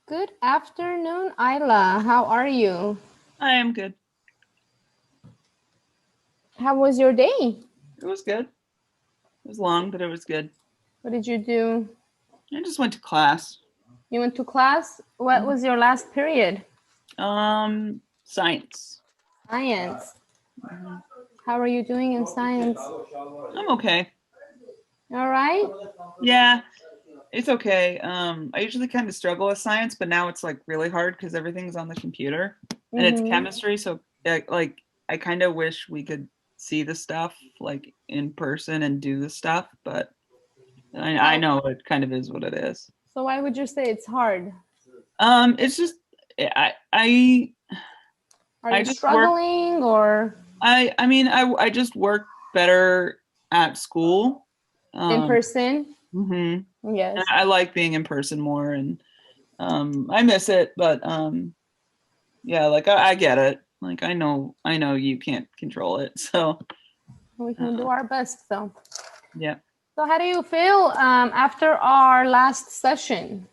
Good afternoon, Ayla. How are you? I am good. How was your day? It was good. It was long, but it was good. What did you do? I just went to class. You went to class? What was your last period? Science. Science. Mhm. How are you doing in science? I'm okay. All right. Yeah, it's okay. I usually kind of struggle with science, but now it's like really hard because everything's on the computer and it's Mm-hmm. chemistry. So like I kind of wish we could see the stuff like in person and do the stuff, but I Why? know it kind of is what it is. So why would you say it's hard? It's just I Are I you just work struggling or I mean I just work better at school. in Um person? mhm. And Yes. I like being in person more and I miss it, but yeah, like I get it. Like I know you can't control it. So We can do uh, our best though. yeah. So how do you feel after our last session?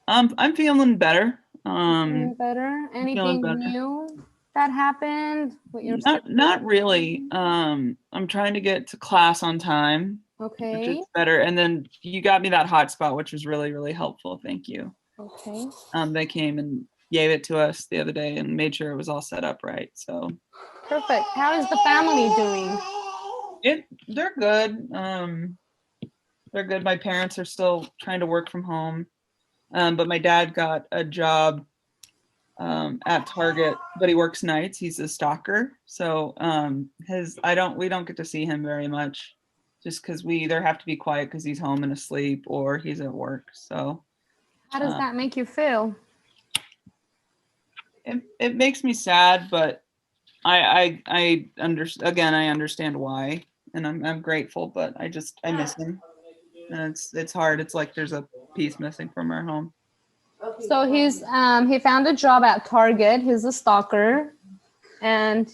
I'm feeling better. Feeling better? I'm feeling Anything better. new that happened with your Not really. situation? I'm trying to get to class on time, which is Okay. better. And then you got me that hotspot, which was really, really helpful. Thank you. Okay. They came and gave it to us the other day and made sure it was all set up right. So Perfect. How is the family doing? they're good. They're good. My parents are still trying to work from home. But my dad got a job at Target, but he works nights. He's a stalker. So his I don't we don't get to see him very much just because we either have to be quiet because he's home and asleep or he's at work. So How does uh, that make you feel? it makes me sad, but I understand why, and I'm grateful, but I miss him, and it's hard. It's like there's a piece missing from our home. So he found a job at Target. He's a stalker and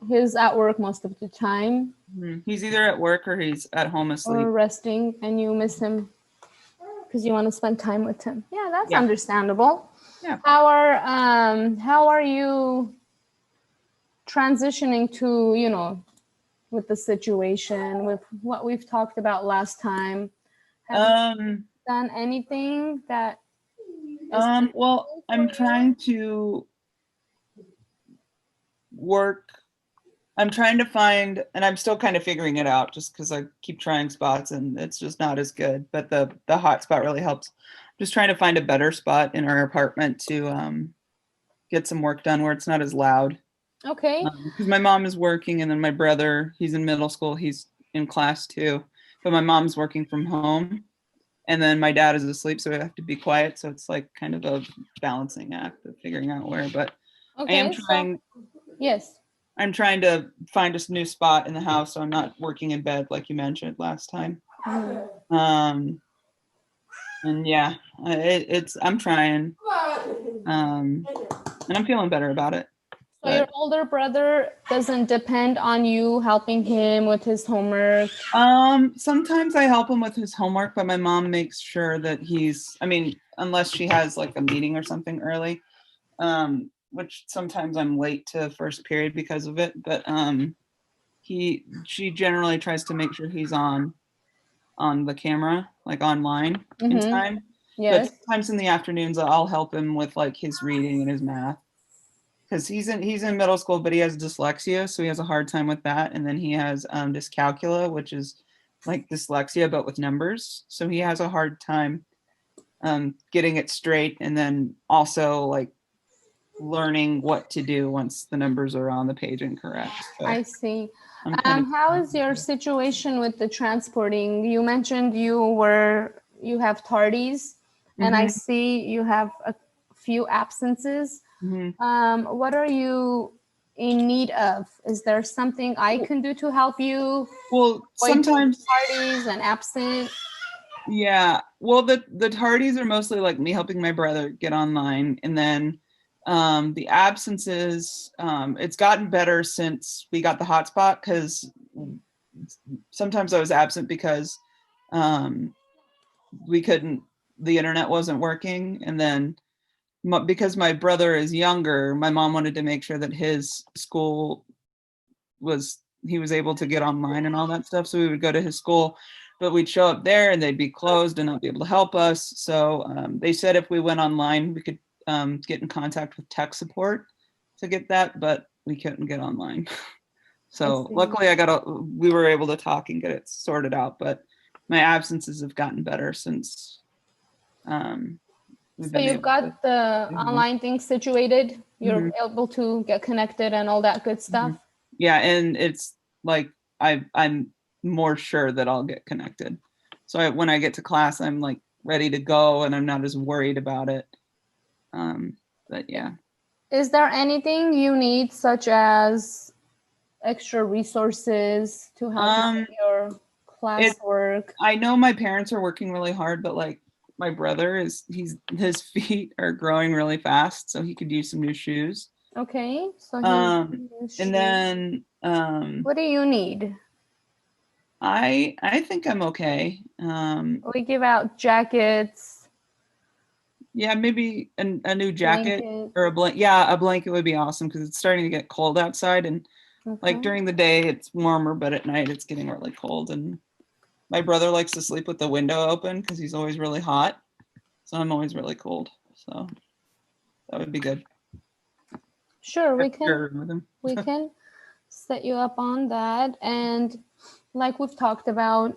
he's at work most of the time He's either at work or he's at home or asleep. resting and you miss him because you want to spend time with him. Yeah, that's Yeah, understandable. yeah. How are you transitioning to, with the situation, with what we've talked about last time? Have you Um, done anything that is well, helpful for I'm you? trying to work. I'm trying to find, and I'm still kind of figuring it out just because I keep trying spots and it's just not as good. But the hot spot really helps. I'm just trying to find a better spot in our apartment to get some work done where it's not as loud. Okay. Because my mom is working, and then my brother, he's in middle school, he's in class too. But my mom's working from home, and then my dad is asleep, so we have to be quiet. So it's like kind of a balancing act of figuring out where. But I am Okay. So, trying. yes. I'm trying to find a new spot in the house, so I'm not working in bed like you mentioned last time. Mhm. Um, and yeah, it's I'm trying, and I'm feeling better about it. So your But older brother doesn't depend on you helping him with his homework. sometimes I help him with his homework, but my mom makes sure that I mean, unless she has like a meeting or something early, which sometimes I'm late to first period because of it. But she generally tries to make sure he's on the camera, like online in Mm-hmm. time. But Yes. sometimes in the afternoons, I'll help him with like his reading and his math because he's in middle school, but he has dyslexia, so he has a hard time with that. And then he has dyscalculia, which is like dyslexia but with numbers, so he has a hard time getting it straight, and then also like learning what to do once the numbers are on the page incorrect. So I see. I'm kind of How is your situation with the transporting? You mentioned you have tardies, and I hmm see you have a few absences. hmm What are you in need of? Is there something I can do to help you well avoid those sometimes. parties and absent? Yeah. Well, the tardies are mostly like me helping my brother get online, and then the absences. It's gotten better since we got the hotspot because sometimes I was absent because um, we couldn't. The internet wasn't working, and then because my brother is younger, my mom wanted to make sure that his school he was able to get online and all that stuff. So we would go to his school, but we'd show up there and they'd be closed and not be able to help us. So they said if we went online, we could get in contact with tech support to get that, but we couldn't get online. So see. luckily we were able to talk and get it sorted out, but my absences have gotten better since we've So been you've able got to. the online thing situated. You're able to get connected and all that good stuff. Yeah, and it's like I'm more sure that I'll get connected. So when I get to class, I'm like ready to go and I'm not as worried about it. But yeah. Is there anything you need, such as extra resources to help you with your classwork? I know my parents are working really hard, but like my brother his feet are growing really fast, so he could use some new shoes. Okay, so And then what do you need? I think I'm okay. We give out jackets. Yeah, maybe a new jacket Blanket. or a blanket would be awesome because it's starting to get cold outside, and like during the day it's warmer, but at night it's getting really cold. And my brother likes to sleep with the window open because he's always really hot, so I'm always really cold. So that would be good. Sure, we We can set you up on that. And like we've talked about,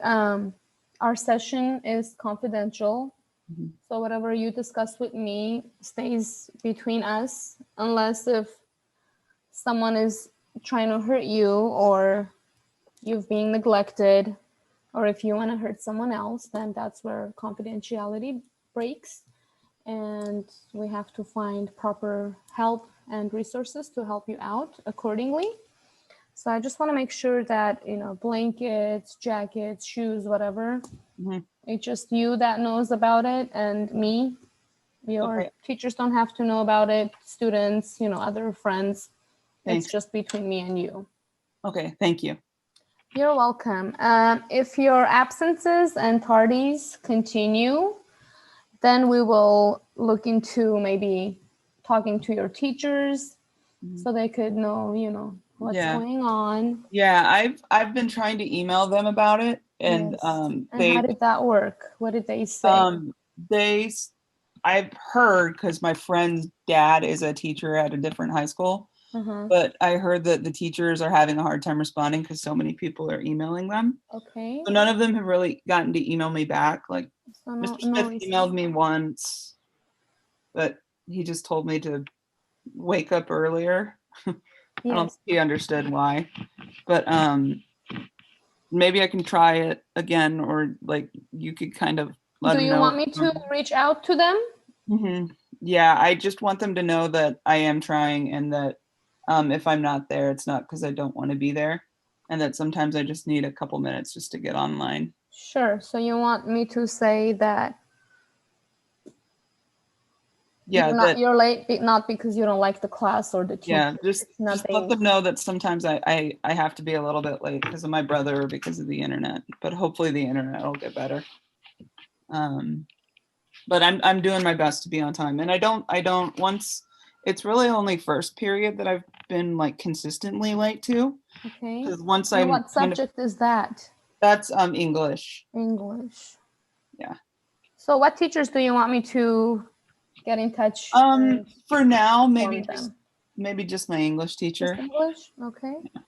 our session is confidential. So whatever you discuss with me stays between us, unless if someone is trying to hurt you, or you've been neglected, or if you want to hurt someone else, then that's where confidentiality breaks. And we have to find proper help and resources to help you out accordingly. So I just want to make sure that, blankets, jackets, shoes, whatever, it's just you that knows about it, and me. Your teachers don't have to know about it. Students, other friends. Thanks. It's just between me and you. Okay, thank you. You're welcome. If your absences and tardies continue, then we will look into maybe talking to your teachers so they could know, what's going on. Yeah, I've been trying to email them about it, and Yes. And how did that work? What did they say? I've heard, because my friend's dad is a teacher at a different high school, but I heard that the teachers are having a hard time responding because so many people are emailing them. Okay. So none of them have really gotten to email me back. Like Mr. Smith emailed me once, but he just told me to wake up earlier. I don't think he understood why, but maybe I can try it again, or like you could kind of let them know. Do you want me to reach out to them? Yeah, I just want them to know that I am trying, and that if I'm not there, it's not because I don't want to be there, and that sometimes I just need a couple minutes just to get online. Sure. So you want me to say that? Yeah, you're late, not because you don't like the class or the teacher. Yeah, just let them know that sometimes I have to be a little bit late because of my brother or because of the internet, but hopefully the internet will get better. But I'm doing my best to be on time, and I don't once it's really only first period that I've been like consistently late to. Okay. Because once what subject is that? That's English. English. Yeah. So what teachers do you want me to get in touch? For now, maybe just my English teacher. Just English, okay. Yeah.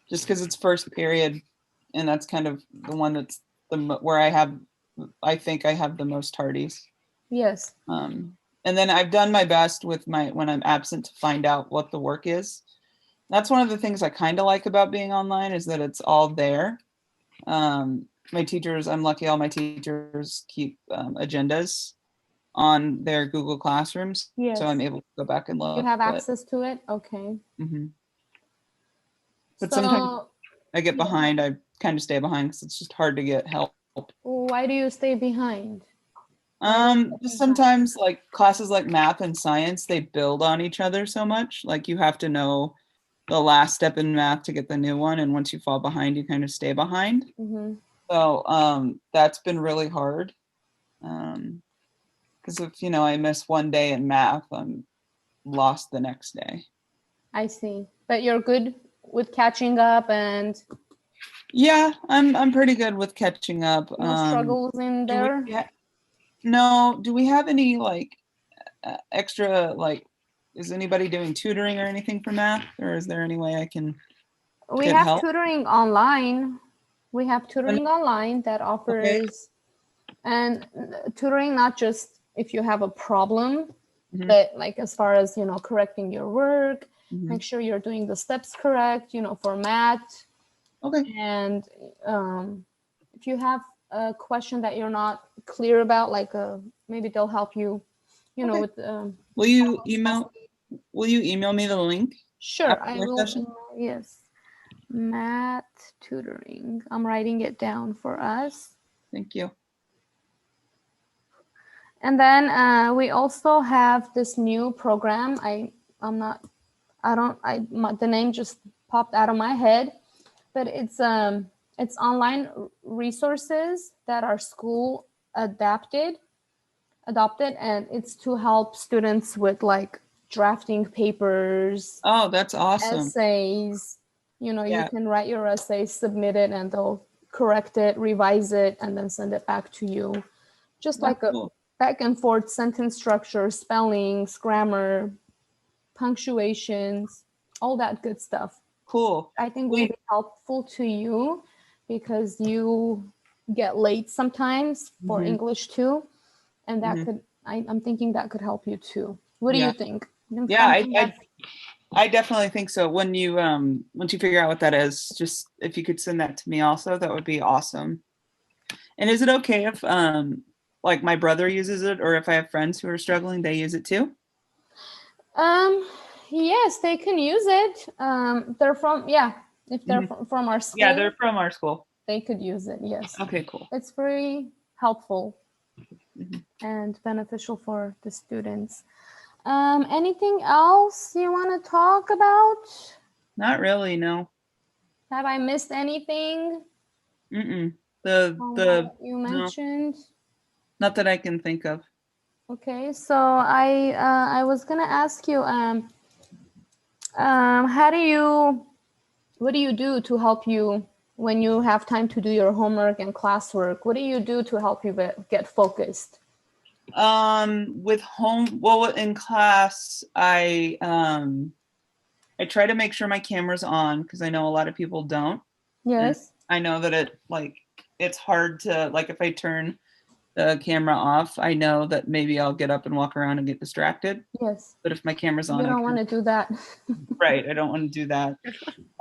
Just because it's first period, and that's kind of the one that's where I think I have the most tardies. Yes. And then I've done my best with when I'm absent to find out what the work is. That's one of the things I kind of like about being online, is that it's all there. My teachers, I'm lucky, all my teachers keep agendas on their Google Classrooms. Yes. So I'm able to go back and look. You have access to it? Okay. But sometimes I get behind. I kind of stay behind because it's just hard to get help. Why do you stay behind? Sometimes like classes like math and science, they build on each other so much. Like you have to know the last step in math to get the new one, and once you fall behind, you kind of stay behind. So that's been really hard. Because if, I miss one day in math, I'm lost the next day. I see. But you're good with catching up and Yeah, I'm pretty good with catching up. no struggles in Do we there? no, do we have any like extra, like, is anybody doing tutoring or anything for math, or is there any way I can We get have help? tutoring online. We have tutoring online that offers and tutoring not just if you have a problem, Mhm. but like as far as correcting your work, Mhm. make sure you're doing the steps correct, for math. Okay. And if you have a question that you're not clear about, like maybe they'll help you, Okay. with. Will you email me the link? Sure, after I our will. session? Yes, math tutoring. I'm writing it down for us. Thank you. And then we also have this new program. The name just popped out of my head, but it's online resources that are school adopted, and it's to help students with like drafting papers, Oh, that's awesome. essays. You Yeah. can write your essay, submit it, and they'll correct it, revise it, and then send it back to you. Just That's like a cool. back and forth sentence structure, spellings, grammar, punctuations, all that good stuff. Cool. I think will be helpful to you because you get late sometimes for Mhm. English too, and that Mhm. I'm thinking that could help you too. What do Yeah. you think? Yeah, I definitely think so. When you once you figure out what that is, just if you could send that to me also, that would be awesome. And is it okay if like my brother uses it, or if I have friends who are struggling, they use it too? Yes, they can use it. They're from if they're from our school. Yeah, they're from our school. They could use it. Yes. Okay, cool. It's very helpful Mhm. and beneficial for the students. Anything else you want to talk about? Not really, no. Have I missed anything Mm-mm. on The what you no, mentioned? not that I can think of. Okay, so I was gonna ask you how do you what do you do to help you when you have time to do your homework and classwork? What do you do to help you get focused? Well, in class, I try to make sure my camera's on because I know a lot of people don't. And Yes. I know that it's hard to, like, if I turn the camera off, I know that maybe I'll get up and walk around and get distracted. Yes. But if my camera's on, You don't want to do that. right, I don't want to do that.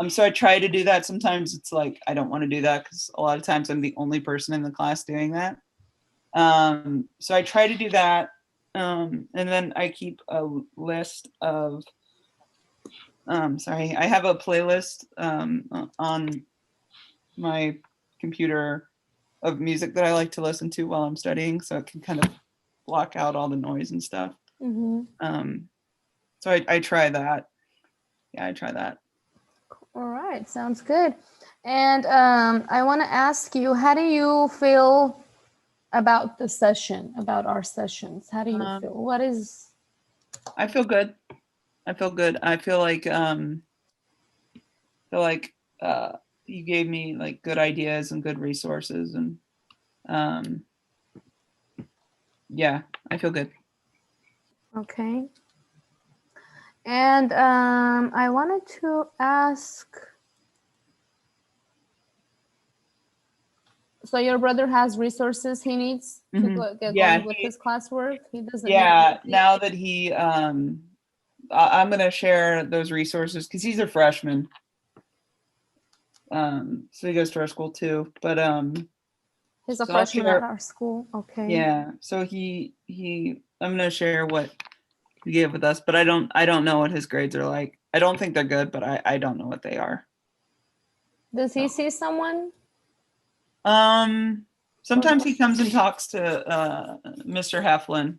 So I try to do that. Sometimes it's like I don't want to do that because a lot of times I'm the only person in the class doing that. So I try to do that. And then I keep a list of sorry, I have a playlist on my computer of music that I like to listen to while I'm studying, so it can kind of block out all the noise and stuff. So I try that. Yeah, I try that. All right, sounds good. And I want to ask you, how do you feel about about our sessions? How do you feel? What is? I feel good. I feel good. I feel like you gave me like good ideas and good resources, and yeah, I feel good. Okay. And I wanted to ask, so your brother has resources he needs to get going with his classwork? He doesn't need anything? Now that I'm gonna share those resources because he's a freshman. So he goes to our school too. But He's a so I'll freshman at share, our school. Okay. yeah. So I'm gonna share what he gave with us, but I don't know what his grades are like. I don't think they're good, but I don't know what they are. Does he see someone? Sometimes he comes and talks to Mr. Heflin.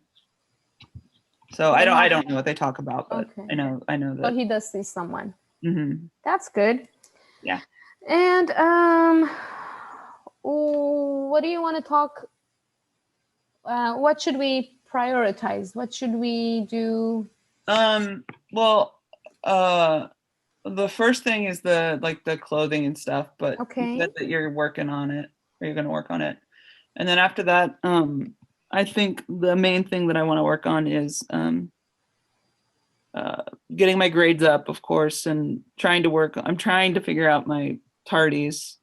So I don't know what they talk about, but Okay. I know that. So he does see someone. Mm-hmm. That's good. Yeah. And what do you want to talk? What should we prioritize? What should we do? Well, the first thing is the clothing and stuff, but you Okay. said that you're working on it, or you're going to work on it. And then after that, I think the main thing that I want to work on is getting my grades up, of course, and I'm trying to figure out my tardies.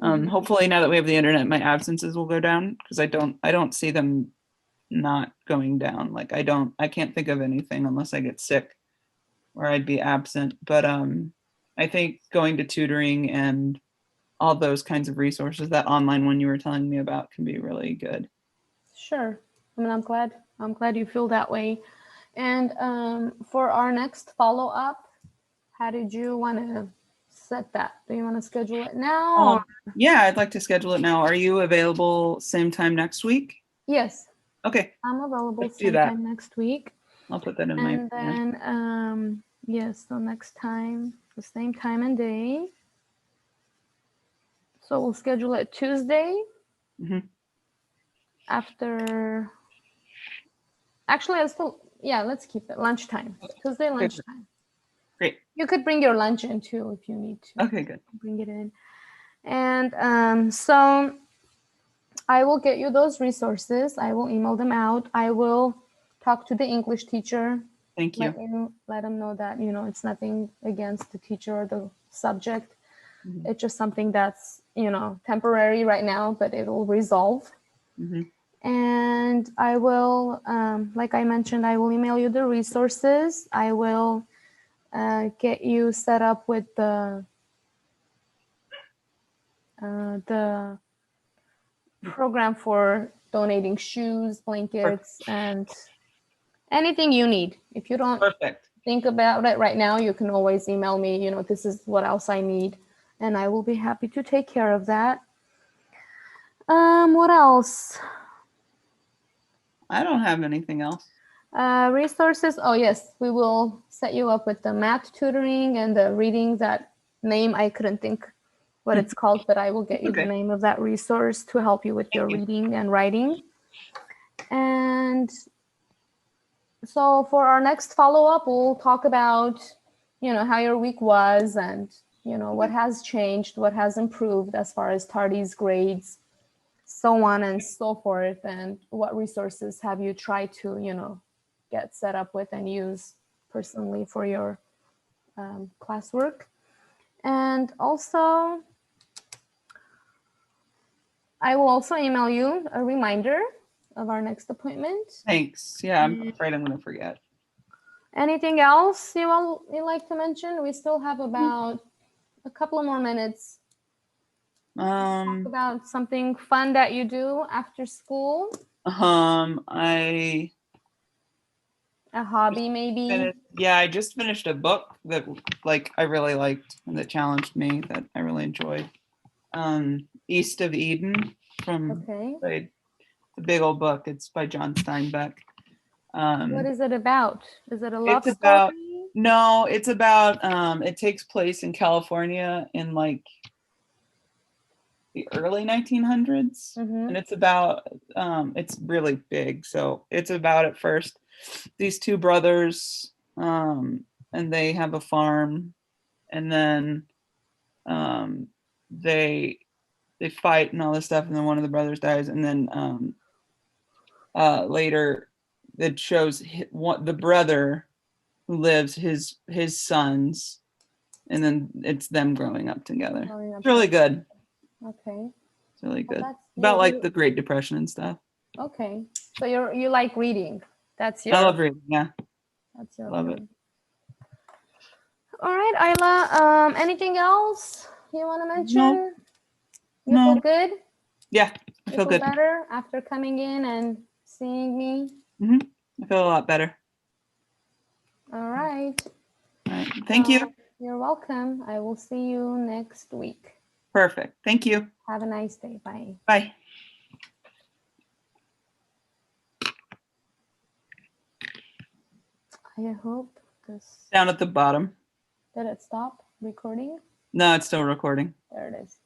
Hopefully now that we have the internet, my absences will go down, because I don't see them not going down. Like I can't think of anything unless I get sick where I'd be absent. But I think going to tutoring and all those kinds of resources, that online one you were telling me about, can be really good. Sure. I mean, I'm glad you feel that way. And for our next follow-up, how did you want to set that? Do you want to schedule it now? Or? Yeah, I'd like to schedule it now. Are you available same time next week? Yes. Okay. I'm available Let's do that. sometime next week. I'll put that in my And plan. then, yes, so next time, the same time and day. So we'll schedule it Tuesday Mhm. after, actually, let's keep it lunchtime. Tuesday lunchtime. Great. You could bring your lunch in too if you need to. Okay, good. Bring it in. And so I will get you those resources. I will email them out. I will talk to the English teacher. Thank you. Let them know that, it's nothing against the teacher or the subject. Mhm. It's just something that's, temporary right now, but it will resolve. Mhm. And I will, like I mentioned, I will email you the resources. I will get you set up with the program for donating shoes, blankets, and anything you need. If you don't Perfect. think about it right now, you can always email me, this is what else I need, and I will be happy to take care of that. What else? I don't have anything else. Resources. Oh yes, we will set you up with the math tutoring and the reading. That name, I couldn't think what it's called, but I will get you the name of that resource to help you with your reading and writing. And so for our next follow-up, we'll talk about, how your week was, and, what has changed, what has improved as far as tardies, grades, so on and so forth, and what resources have you tried to, get set up with and use personally for your classwork. And also, I will also email you a reminder of our next appointment. Thanks. Yeah, I'm afraid I'm going to forget. Anything else you like to mention? We still have about a couple of more minutes. Talk about something fun that you do after school. A hobby, maybe. I just finished a book that I really liked and that challenged me, that I really enjoyed. East of Eden from the big old book. It's by John Steinbeck. What is it about? Is it a love story? No, it's about it takes place in California in the early 1900s. And it's about it's really big. So it's about, at first, these two brothers, and they have a farm, and then they fight and all this stuff, and then one of the brothers dies, and then later it shows the brother who lives, his sons, and then it's them growing up together. It's really good. Okay. It's really good. About the Great Depression and stuff. Okay. So you like reading. I love reading, yeah. That's your love it. All right, Isla. Anything else you want to mention? You feel good? Yeah, I feel good. Better after coming in and seeing me? I feel a lot better. All right. Thank you. You're welcome. I will see you next week. Perfect. Thank you. Have a nice day. Bye. Bye. I hope this... Down at the bottom. Did it stop recording? No, it's still recording. There it is.